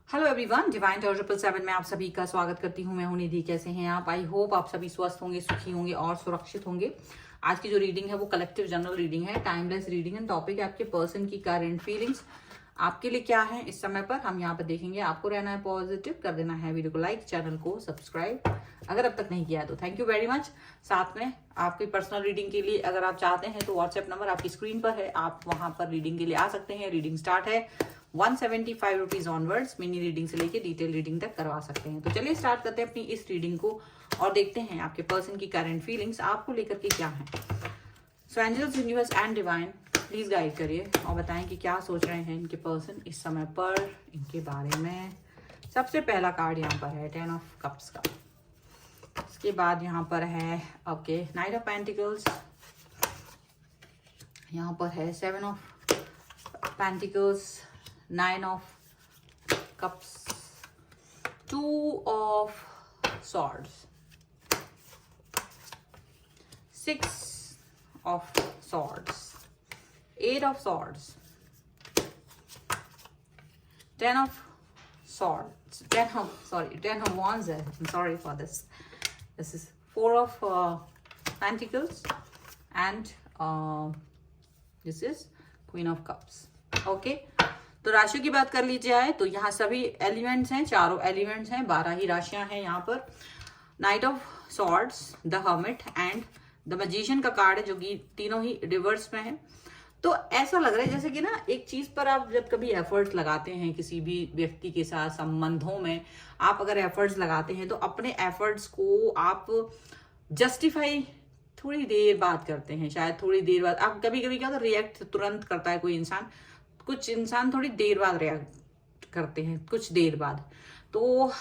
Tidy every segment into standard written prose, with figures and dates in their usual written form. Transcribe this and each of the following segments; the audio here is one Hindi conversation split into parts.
हेलो एवरीवन, डिवाइन टॉर 777 में आप सभी का स्वागत करती हूँ। मैं हूं निधि। कैसे हैं आप? आई होप आप सभी स्वस्थ होंगे, सुखी होंगे और सुरक्षित होंगे। आज की जो रीडिंग है वो कलेक्टिव जनरल रीडिंग है, टाइमलेस रीडिंग है। टॉपिक है आपके पर्सन की करंट फीलिंग्स आपके लिए क्या है इस समय पर, हम यहाँ पर देखेंगे। आपको रहना है पॉजिटिव, कर देना है वीडियो को लाइक, चैनल को सब्सक्राइब अगर अब तक नहीं किया है तो थैंक यू वेरी मच। साथ में आपकी पर्सनल रीडिंग के लिए अगर आप चाहते हैं तो व्हाट्सएप नंबर आपकी स्क्रीन पर है, आप वहां पर रीडिंग के लिए आ सकते हैं। रीडिंग स्टार्ट है 175 रुपीज ऑनवर्ड्स। मिनी रीडिंग से लेके डिटेल रीडिंग तक करवा सकते हैं। तो चलिए स्टार्ट करते हैं अपनी इस रीडिंग को और देखते हैं आपके पर्सन की करंट फीलिंग्स आपको लेकर के क्या है। So angels, universe and divine please guide करिए और बताएं कि क्या सोच रहे हैं इनके पर्सन इस समय पर इनके बारे में। सबसे पहला कार्ड यहाँ पर है 10 ऑफ कप्स का। इसके बाद यहाँ पर है ओके नाइट ऑफ पेंटिकल्स। यहाँ पर है 7 of pentacles, 9 of cups, 2 of swords, 6 of swords, 8 of swords, 10 of swords, 10 of wands. I'm sorry for this. This is 4 of pentacles and this is Queen of Cups. Okay. तो राशियों की बात कर लीजिए जाए तो यहाँ सभी एलिमेंट्स हैं, चारों एलिमेंट्स हैं, 12 ही राशियां हैं यहाँ पर। Night of swords, the hermit and the magician का कार्ड है जो कि तीनों ही रिवर्स में है। तो ऐसा लग रहा है जैसे कि ना एक चीज पर आप जब कभी एफर्ट्स लगाते हैं किसी भी व्यक्ति के साथ संबंधों में, आप अगर एफर्ट्स लगाते हैं तो अपने एफर्ट्स को आप जस्टिफाई थोड़ी देर बाद करते हैं। शायद थोड़ी देर बाद आप कभी कभी क्या होता है, रिएक्ट तुरंत करता है कोई इंसान, कुछ इंसान थोड़ी देर बाद रिएक्ट करते हैं, कुछ देर बाद। तो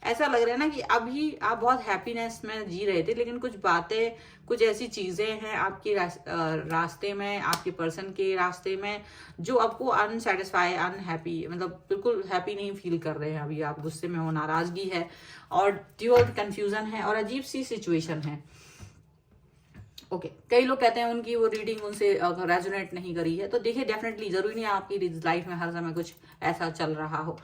ऐसा लग रहा है ना कि अभी आप बहुत हैप्पीनेस में जी रहे थे, लेकिन कुछ बातें, कुछ ऐसी चीजें हैं आपके रास्ते में, आपके पर्सन के रास्ते में जो आपको अनसेटिस्फाई, अनहैप्पी, मतलब बिल्कुल हैप्पी नहीं फील कर रहे हैं। अभी आप गुस्से में हो, नाराजगी है और ड्यूअल कंफ्यूजन है और अजीब सी सिचुएशन है। ओके कई लोग कहते हैं उनकी वो रीडिंग उनसे रेजोनेट नहीं करी है। तो देखिए डेफिनेटली जरूरी नहीं है आपकी लाइफ में हर समय कुछ ऐसा चल रहा हो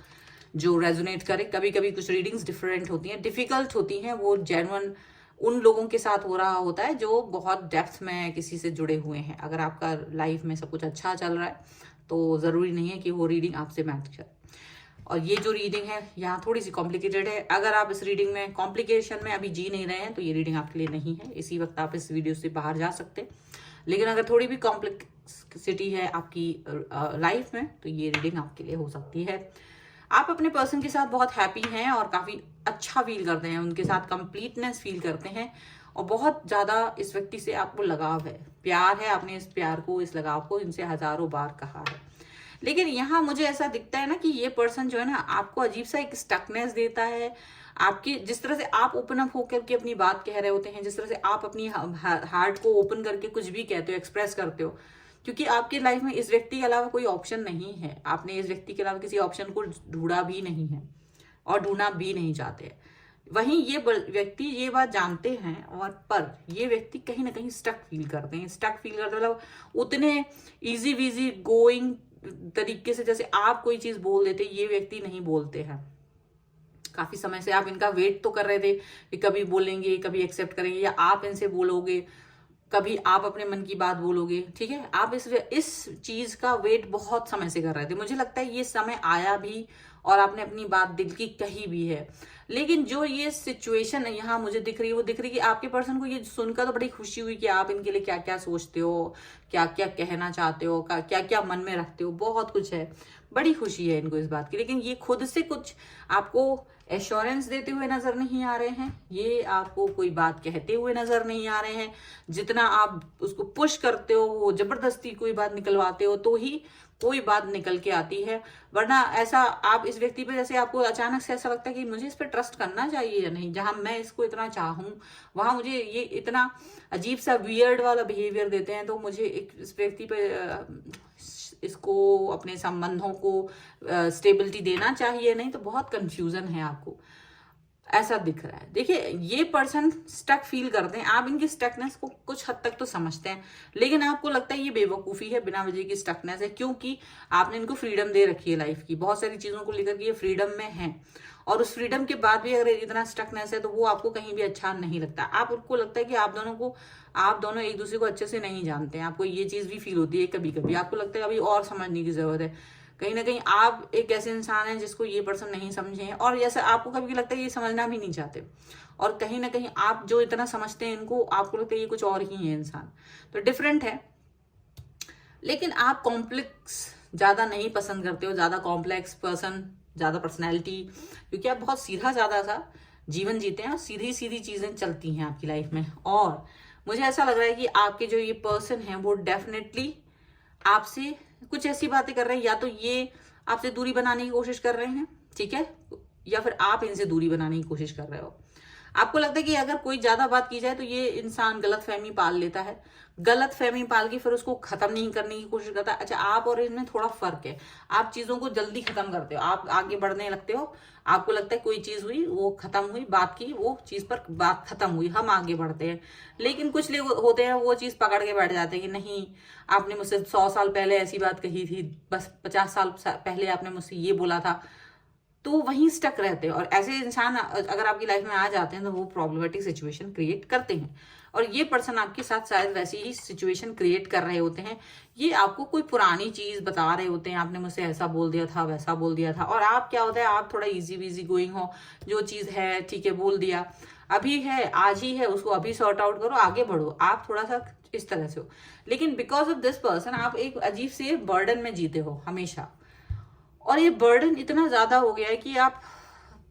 जो रेजोनेट करे। कभी कभी कुछ रीडिंग्स डिफरेंट होती हैं, डिफिकल्ट होती हैं। वो जेन्युइन उन लोगों के साथ हो रहा होता है जो बहुत डेप्थ में किसी से जुड़े हुए हैं। अगर आपका लाइफ में सब कुछ अच्छा चल रहा है तो जरूरी नहीं है कि वो रीडिंग आपसे मैच करे। और ये जो रीडिंग है यहाँ थोड़ी सी कॉम्प्लिकेटेड है। अगर आप इस रीडिंग में कॉम्प्लिकेशन में अभी जी नहीं रहे हैं तो ये रीडिंग आपके लिए नहीं है। इसी वक्त आप इस वीडियो से बाहर जा सकते हैं। लेकिन अगर थोड़ी भी कॉम्प्लेक्सिटी है आपकी लाइफ में तो ये रीडिंग आपके लिए हो सकती है। आप अपने पर्सन के साथ बहुत हैप्पी हैं और काफी अच्छा फील करते हैं, उनके साथ कंप्लीटनेस फील करते हैं और बहुत ज्यादा इस व्यक्ति से आपको लगाव है, प्यार है। आपने इस प्यार को, इस लगाव को इनसे हजारों बार कहा है। लेकिन यहाँ मुझे ऐसा दिखता है ना कि ये पर्सन जो है ना आपको अजीब सा एक स्टकनेस देता है। आपकी जिस तरह से आप ओपन अप होकर के अपनी बात कह रहे होते हैं, जिस तरह से आप अपनी हार्ट को ओपन करके कुछ भी कहते हो, एक्सप्रेस करते हो, क्योंकि आपकी लाइफ में इस व्यक्ति के अलावा कोई ऑप्शन नहीं है। आपने इस व्यक्ति के अलावा किसी ऑप्शन को ढूंढा भी नहीं है और ढूंढना भी नहीं चाहते। वहीं ये व्यक्ति ये बात जानते हैं और पर ये व्यक्ति कहीं ना कहीं स्टक फील करते हैं। स्टक फील करते मतलब उतने इजी वीजी गोइंग तरीके से जैसे आप कोई चीज बोल देते, ये व्यक्ति नहीं बोलते हैं। काफी समय से आप इनका वेट तो कर रहे थे कि कभी बोलेंगे, कभी एक्सेप्ट करेंगे, या आप इनसे बोलोगे, कभी आप अपने मन की बात बोलोगे। ठीक है, आप इस चीज का वेट बहुत समय से कर रहे थे। मुझे लगता है ये समय आया भी और आपने अपनी बात दिल की कही भी है। लेकिन जो ये सिचुएशन है यहाँ मुझे दिख रही है, वो दिख रही है कि आपके पर्सन को ये सुनकर तो बड़ी खुशी हुई कि आप इनके लिए क्या क्या सोचते हो, क्या क्या कहना चाहते हो, क्या क्या मन में रखते हो, बहुत कुछ है। बड़ी खुशी है इनको इस बात की। लेकिन ये खुद से कुछ आपको एश्योरेंस देते हुए नजर नहीं आ रहे हैं, ये आपको कोई बात कहते हुए नजर नहीं आ रहे हैं। जितना आप उसको पुश करते हो, वो जबरदस्ती कोई बात निकलवाते हो तो ही कोई बात निकल के आती है। वरना ऐसा आप इस व्यक्ति पे जैसे आपको अचानक से ऐसा लगता है कि मुझे इस पे ट्रस्ट करना चाहिए या नहीं। जहां मैं इसको इतना चाहूं वहां मुझे ये इतना अजीब सा वियर्ड वाला बिहेवियर देते हैं। तो मुझे इस व्यक्ति पे इसको, अपने संबंधों को स्टेबिलिटी देना चाहिए, नहीं तो बहुत कंफ्यूजन है आपको। ऐसा दिख रहा है। देखिए ये पर्सन स्टक फील करते हैं, आप इनकी स्टकनेस को कुछ हद तक तो समझते हैं, लेकिन आपको लगता है ये बेवकूफ़ी है, बिना वजह की स्टकनेस है, क्योंकि आपने इनको फ्रीडम दे रखी है लाइफ की, बहुत सारी चीज़ों को लेकर के ये फ्रीडम में है, और उस फ्रीडम के बाद भी अगर इतना स्टकनेस है तो वो आपको कहीं भी अच्छा नहीं लगता। आपको लगता है कि आप दोनों एक दूसरे को अच्छे से नहीं जानते हैं, आपको ये चीज़ भी फील होती है कभी कभी, आपको लगता है अभी और समझने की जरूरत है। कहीं ना कहीं आप एक ऐसे इंसान हैं जिसको ये पर्सन नहीं समझे हैं, और जैसे आपको कभी लगता है ये समझना भी नहीं चाहते, और कहीं ना कहीं आप जो इतना समझते हैं इनको, आपको लगता है ये कुछ और ही है इंसान, तो डिफरेंट है। लेकिन आप कॉम्प्लेक्स ज़्यादा नहीं पसंद करते हो, ज़्यादा कॉम्प्लेक्स पर्सन, ज़्यादा पर्सनैलिटी, क्योंकि आप बहुत सीधा ज़्यादा सा जीवन जीते हैं और सीधी सीधी चीज़ें चलती हैं आपकी लाइफ में। और मुझे ऐसा लग रहा है कि आपके जो ये पर्सन है वो डेफिनेटली आपसे कुछ ऐसी बातें कर रहे हैं, या तो ये आपसे दूरी बनाने की कोशिश कर रहे हैं, ठीक है, या फिर आप इनसे दूरी बनाने की कोशिश कर रहे हो। आपको लगता है कि अगर कोई ज्यादा बात की जाए तो ये इंसान गलत फहमी पाल लेता है, गलत फहमी पाल के फिर उसको खत्म नहीं करने की कोशिश करता है। अच्छा, आप और इनमें थोड़ा फर्क है, आप चीजों को जल्दी खत्म करते हो, आप आगे बढ़ने लगते हो, आपको लगता है कोई चीज हुई वो खत्म हुई, बात की वो चीज पर बात खत्म हुई, हम आगे बढ़ते हैं। लेकिन कुछ लोग होते हैं वो चीज पकड़ के बैठ जाते हैं कि नहीं, आपने मुझसे 100 साल पहले ऐसी बात कही थी, बस 50 साल पहले आपने मुझसे ये बोला था, तो वहीं स्टक रहते हैं। और ऐसे इंसान अगर आपकी लाइफ में आ जाते हैं तो वो प्रॉब्लमेटिक सिचुएशन क्रिएट करते हैं, और ये पर्सन आपके साथ शायद वैसी ही सिचुएशन क्रिएट कर रहे होते हैं। ये आपको कोई पुरानी चीज बता रहे होते हैं, आपने मुझसे ऐसा बोल दिया था, वैसा बोल दिया था, और आप क्या होता है, आप थोड़ा इजी वीजी गोइंग हो, जो चीज है ठीक है बोल दिया, अभी है आज ही है, उसको अभी सॉर्ट आउट करो, आगे बढ़ो, आप थोड़ा सा इस तरह से हो। लेकिन बिकॉज ऑफ दिस पर्सन आप एक अजीब से बर्डन में जीते हो हमेशा, और ये बर्डन इतना ज्यादा हो गया है कि आप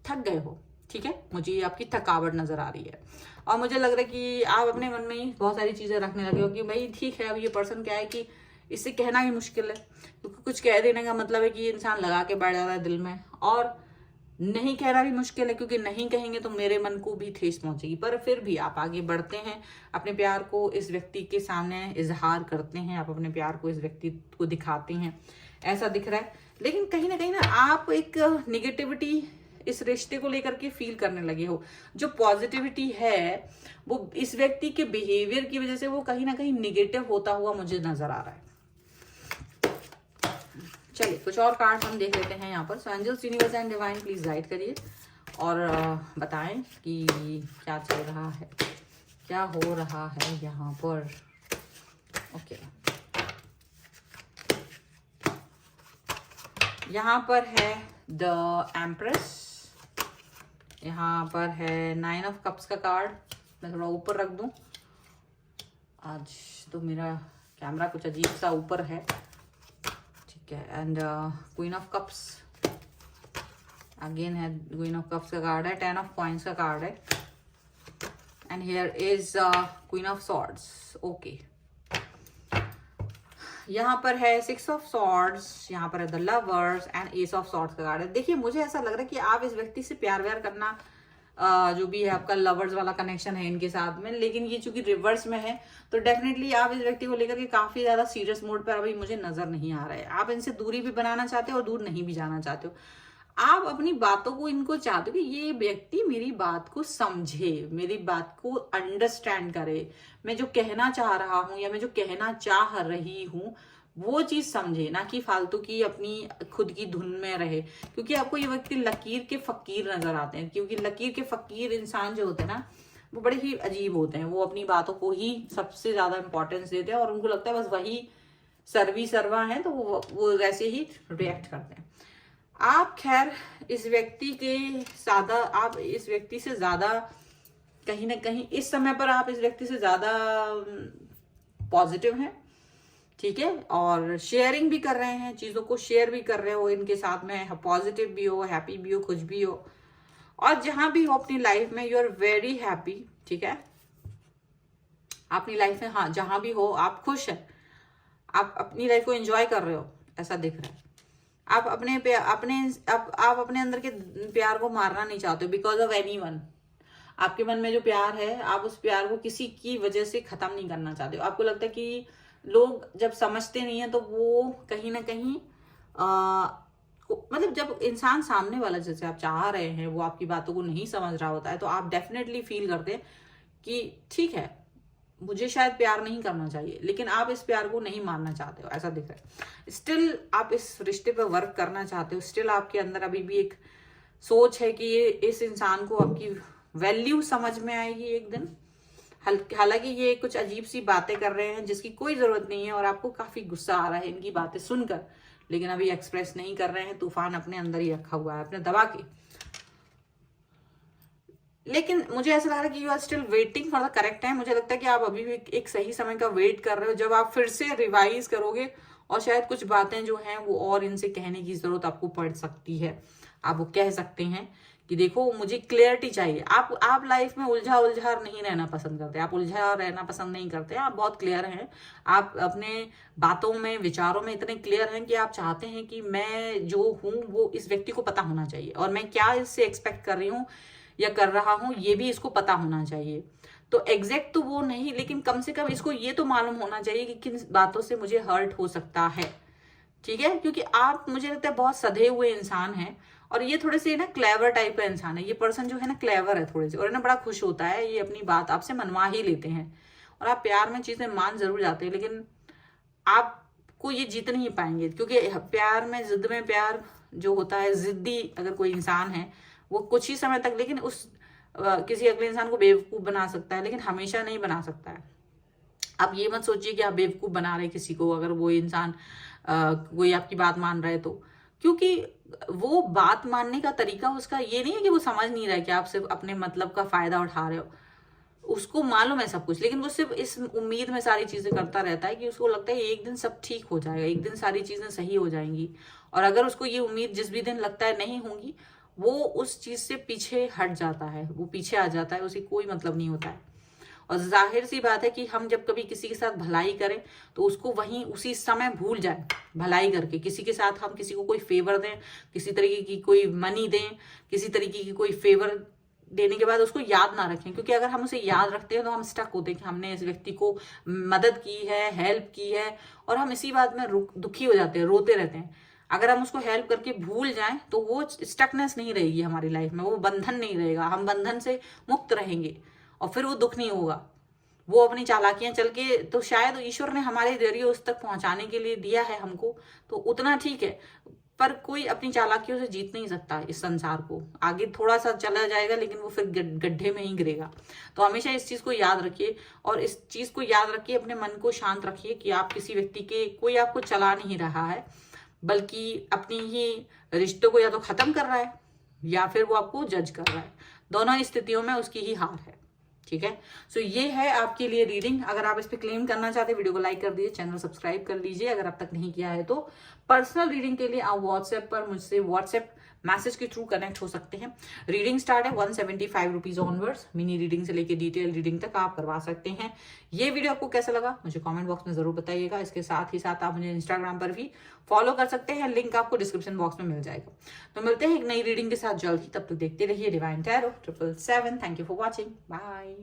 थक गए हो, ठीक है, मुझे ये आपकी थकावट नजर आ रही है, और मुझे लग रहा है कि आप अपने मन में ही बहुत सारी चीजें रखने लगे हो कि भाई ठीक है, अब ये पर्सन क्या है कि इससे कहना भी मुश्किल है, क्योंकि कुछ कह देने का मतलब है कि ये इंसान लगा के बैठ जाता है दिल में, और नहीं कहना भी मुश्किल है, क्योंकि नहीं कहेंगे तो मेरे मन को भी ठेस पहुंचेगी। पर फिर भी आप आगे बढ़ते हैं, अपने प्यार को इस व्यक्ति के सामने इजहार करते हैं, आप अपने प्यार को इस व्यक्ति को दिखाते हैं, ऐसा दिख रहा है। लेकिन कहीं ना आप एक निगेटिविटी इस रिश्ते को लेकर के फील करने लगे हो। जो पॉजिटिविटी है वो इस व्यक्ति के बिहेवियर की वजह से वो कहीं ना कहीं निगेटिव होता हुआ मुझे नजर आ रहा है। चलिए कुछ और कार्ड हम देख लेते हैं यहाँ पर। So angels, universe and divine please guide करिए और बताएं कि क्या चल रहा है, क्या हो रहा है यहाँ पर। ओके, यहाँ पर है द एम्प्रेस, यहाँ पर है 9 ऑफ कप्स का कार्ड। मैं थोड़ा ऊपर रख दूं, आज तो मेरा कैमरा कुछ अजीब सा ऊपर है, ठीक है। And queen of cups again है, क्वीन ऑफ कप्स का कार्ड है, 10 ऑफ कॉइंस का कार्ड है, and here is queen of swords. Okay, यहाँ पर है 6 ऑफ सॉर्ड्स, यहाँ पर है the lovers and S of swords का कार्ड है। देखिए मुझे ऐसा लग रहा है कि आप इस व्यक्ति से प्यार व्यार करना, जो भी है आपका लवर्स वाला कनेक्शन है इनके साथ में, लेकिन ये चूंकि रिवर्स में है तो डेफिनेटली आप इस व्यक्ति को लेकर के काफी ज्यादा सीरियस मोड पर अभी मुझे नजर नहीं आ रहा है। आप इनसे दूरी भी बनाना चाहते हो और दूर नहीं भी जाना चाहते हो। आप अपनी बातों को इनको चाहते हो कि ये व्यक्ति मेरी बात को समझे, मेरी बात को अंडरस्टैंड करे, मैं जो कहना चाह रहा हूं या मैं जो कहना चाह रही हूं वो चीज समझे, ना कि फालतू की अपनी खुद की धुन में रहे। क्योंकि आपको ये व्यक्ति लकीर के फकीर नजर आते हैं, क्योंकि लकीर के फकीर इंसान जो होते हैं ना वो बड़े ही अजीब होते हैं, वो अपनी बातों को ही सबसे ज्यादा इंपॉर्टेंस देते हैं और उनको लगता है बस वही सर्वी सर्वा है, तो वो वैसे ही रिएक्ट करते हैं। आप खैर इस व्यक्ति के ज्यादा, आप इस व्यक्ति से ज्यादा कहीं ना कहीं इस समय पर आप इस व्यक्ति से ज्यादा पॉजिटिव हैं, ठीक है, और शेयरिंग भी कर रहे हैं, चीजों को शेयर भी कर रहे हो इनके साथ में, पॉजिटिव भी हो, हैप्पी भी हो, कुछ भी हो, और जहां भी हो अपनी लाइफ में यू आर वेरी हैप्पी, ठीक है, अपनी लाइफ में, हाँ जहां भी हो आप खुश हैं, आप अपनी लाइफ को एंजॉय कर रहे हो, ऐसा दिख रहा है। आप आप अपने अंदर के प्यार को मारना नहीं चाहते हो बिकॉज ऑफ एनीवन। आपके मन में जो प्यार है आप उस प्यार को किसी की वजह से खत्म नहीं करना चाहते हो। आपको लगता है कि लोग जब समझते नहीं है तो वो कहीं ना कहीं मतलब जब इंसान सामने वाला जैसे आप चाह रहे हैं वो आपकी बातों को नहीं समझ रहा होता है, तो आप डेफिनेटली फील करते हैं कि ठीक है, मुझे शायद प्यार नहीं करना चाहिए, लेकिन आप इस प्यार को नहीं मानना चाहते हो, ऐसा दिख रहा है। स्टिल आप इस रिश्ते पर वर्क करना चाहते हो, स्टिल आपके अंदर अभी भी एक सोच है कि ये इस इंसान को आपकी वैल्यू समझ में आएगी एक दिन। हालांकि ये कुछ अजीब सी बातें कर रहे हैं जिसकी कोई जरूरत नहीं है और आपको काफी गुस्सा आ रहा है इनकी बातें सुनकर, लेकिन अभी एक्सप्रेस नहीं कर रहे हैं, तूफान अपने अंदर ही रखा हुआ है अपने दबा के। लेकिन मुझे ऐसा लग रहा है कि you are still waiting for the correct time. मुझे लगता है कि आप अभी भी एक सही समय का वेट कर रहे हो जब आप फिर से रिवाइज करोगे, और शायद कुछ बातें जो हैं वो और इनसे कहने की जरूरत आपको पड़ सकती है। आप वो कह सकते हैं कि देखो मुझे क्लियरिटी चाहिए। आप लाइफ में उलझा नहीं रहना पसंद करते, आप उलझा रहना पसंद नहीं करते, आप बहुत क्लियर हैं। आप अपने बातों में विचारों में इतने क्लियर हैं कि आप चाहते हैं कि मैं जो हूँ वो इस व्यक्ति को पता होना चाहिए, और मैं क्या इससे एक्सपेक्ट कर रही हूँ या कर रहा हूं ये भी इसको पता होना चाहिए। तो एग्जैक्ट तो वो नहीं, लेकिन कम से कम इसको ये तो मालूम होना चाहिए कि किन बातों से मुझे हर्ट हो सकता है। ठीक है, क्योंकि आप मुझे लगता है बहुत सधे हुए इंसान हैं, और ये थोड़े से ना क्लेवर टाइप का इंसान है। ये पर्सन जो है ना क्लेवर है थोड़े से, और ना बड़ा खुश होता है, ये अपनी बात आपसे मनवा ही लेते हैं, और आप प्यार में चीजें मान जरूर जाते हैं, लेकिन आपको ये जीत नहीं पाएंगे, क्योंकि प्यार में जिद में प्यार जो होता है, जिद्दी अगर कोई इंसान है वो कुछ ही समय तक, लेकिन उस किसी अगले इंसान को बेवकूफ बना सकता है, लेकिन हमेशा नहीं बना सकता है। आप ये मत सोचिए कि आप बेवकूफ बना रहे किसी को अगर वो इंसान कोई आपकी बात मान रहा है तो, क्योंकि वो बात मानने का तरीका उसका ये नहीं है कि वो समझ नहीं रहा है कि आप सिर्फ अपने मतलब का फायदा उठा रहे हो। उसको मालूम है सब कुछ, लेकिन वो सिर्फ इस उम्मीद में सारी चीजें करता रहता है कि उसको लगता है एक दिन सब ठीक हो जाएगा, एक दिन सारी चीजें सही हो जाएंगी। और अगर उसको ये उम्मीद जिस भी दिन लगता है नहीं होंगी, वो उस चीज से पीछे हट जाता है, वो पीछे आ जाता है, उसे कोई मतलब नहीं होता है। और जाहिर सी बात है कि हम जब कभी किसी के साथ भलाई करें तो उसको वहीं उसी समय भूल जाए। भलाई करके किसी के साथ हम किसी को कोई फेवर दें, किसी तरीके की कोई मनी दें, किसी तरीके की कोई फेवर देने के बाद उसको याद ना रखें, क्योंकि अगर हम उसे याद रखते हैं तो हम स्टक होते हैं कि हमने इस व्यक्ति को मदद की है, हेल्प की है, और हम इसी बात में दुखी हो जाते हैं, रोते रहते हैं। अगर हम उसको हेल्प करके भूल जाएं तो वो स्टकनेस नहीं रहेगी हमारी लाइफ में, वो बंधन नहीं रहेगा, हम बंधन से मुक्त रहेंगे, और फिर वो दुख नहीं होगा। वो अपनी चालाकियां चल के, तो शायद ईश्वर ने हमारे जरिए उस तक पहुंचाने के लिए दिया है हमको, तो उतना ठीक है, पर कोई अपनी चालाकियों से जीत नहीं सकता इस संसार को। आगे थोड़ा सा चला जाएगा लेकिन वो फिर गड्ढे में ही गिरेगा। तो हमेशा इस चीज को याद रखिए, और इस चीज को याद रखिए, अपने मन को शांत रखिए कि आप किसी व्यक्ति के, कोई आपको चला नहीं रहा है, बल्कि अपनी ही रिश्तों को या तो खत्म कर रहा है या फिर वो आपको जज कर रहा है। दोनों स्थितियों में उसकी ही हार है। ठीक है, सो ये है आपके लिए रीडिंग। अगर आप इस पे क्लेम करना चाहते हैं, वीडियो को लाइक कर दीजिए, चैनल सब्सक्राइब कर लीजिए अगर अब तक नहीं किया है तो। पर्सनल रीडिंग के लिए आप व्हाट्सएप पर मुझसे व्हाट्सएप मैसेज के थ्रू कनेक्ट हो सकते हैं। रीडिंग स्टार्ट है 175 रुपीज ऑनवर्ड्स। मिनी रीडिंग से लेके डिटेल रीडिंग तक आप करवा सकते हैं। ये वीडियो आपको कैसा लगा मुझे कमेंट बॉक्स में जरूर बताइएगा। इसके साथ ही साथ आप मुझे इंस्टाग्राम पर भी फॉलो कर सकते हैं, लिंक आपको डिस्क्रिप्शन बॉक्स में मिल जाएगा। तो मिलते हैं एक नई रीडिंग के साथ जल्द ही, तब तक देखते रहिए divine tarot 777। Thank you for watching, bye.